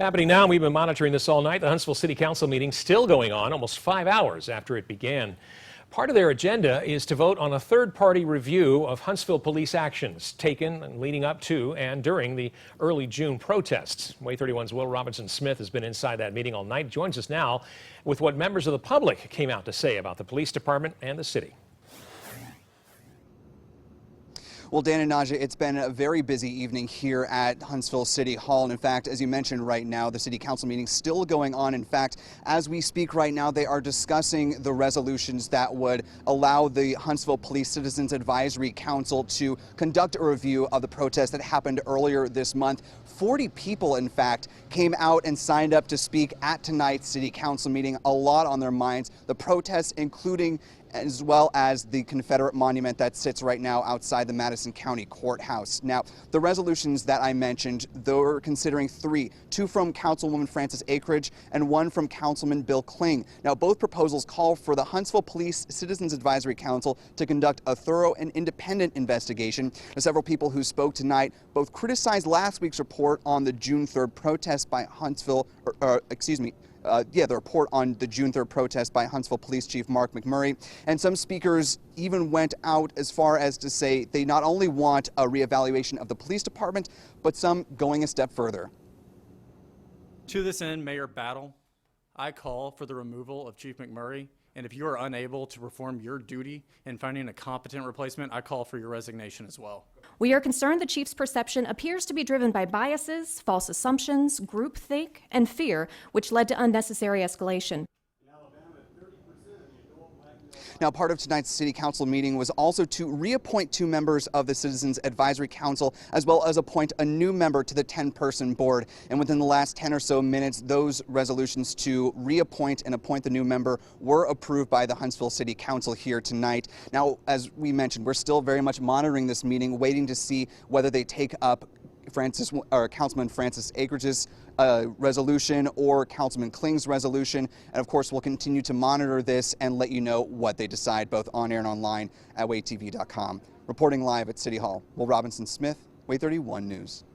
Happening now, we've been monitoring this all night. The Huntsville City Council meeting still going on almost 5 hours after it began. Part of their agenda is to vote on a third-party review of Huntsville police actions taken leading up to and during the early June protests. WAAY 31's Will Robinson Smith has been inside that meeting all night. Joins us now with what members of the public came out to say about the police department and the city. Well, Dan and Naja, it's been a very busy evening here at Huntsville City Hall. And in fact, as you mentioned right now, the City Council meeting is still going on. In fact, as we speak right now, they are discussing the resolutions that would allow the Huntsville Police Citizens Advisory Council to conduct a review of the protest that happened earlier this month. 40 people, in fact, came out and signed up to speak at tonight's City Council meeting. A lot on their minds. The protests, including as well as the Confederate monument that sits right now outside the Madison County Courthouse. Now, the resolutions that I mentioned, they're considering two from Councilwoman Frances Akridge and one from Councilman Bill Kling. Now, both proposals call for the Huntsville Police Citizens Advisory Council to conduct a thorough and independent investigation. Now, several people who spoke tonight both criticized last week's report on the June 3rd protest by Huntsville, the report on the June 3rd protest by Huntsville Police Chief Mark McMurray. And some speakers even went out as far as to say they not only want a reevaluation of the police department, but some going a step further. To this end, Mayor Battle, I call for the removal of Chief McMurray. And if you are unable to perform your duty in finding a competent replacement, I call for your resignation as well. We are concerned the chief's perception appears to be driven by biases, false assumptions, groupthink, and fear, which led to unnecessary escalation. Now, part of tonight's City Council meeting was also to reappoint 2 members of the Citizens Advisory Council, as well as appoint a new member to the 10-person board. And within the last 10 or so minutes, those resolutions to reappoint and appoint the new member were approved by the Huntsville City Council here tonight. Now, as we mentioned, we're still very much monitoring this meeting, waiting to see whether they take up Councilman Frances Akridge's resolution or Councilman Kling's resolution. And of course, we'll continue to monitor this and let you know what they decide, both on air and online at WAAYTV.com. Reporting live at City Hall, Will Robinson Smith, WAAY 31 News.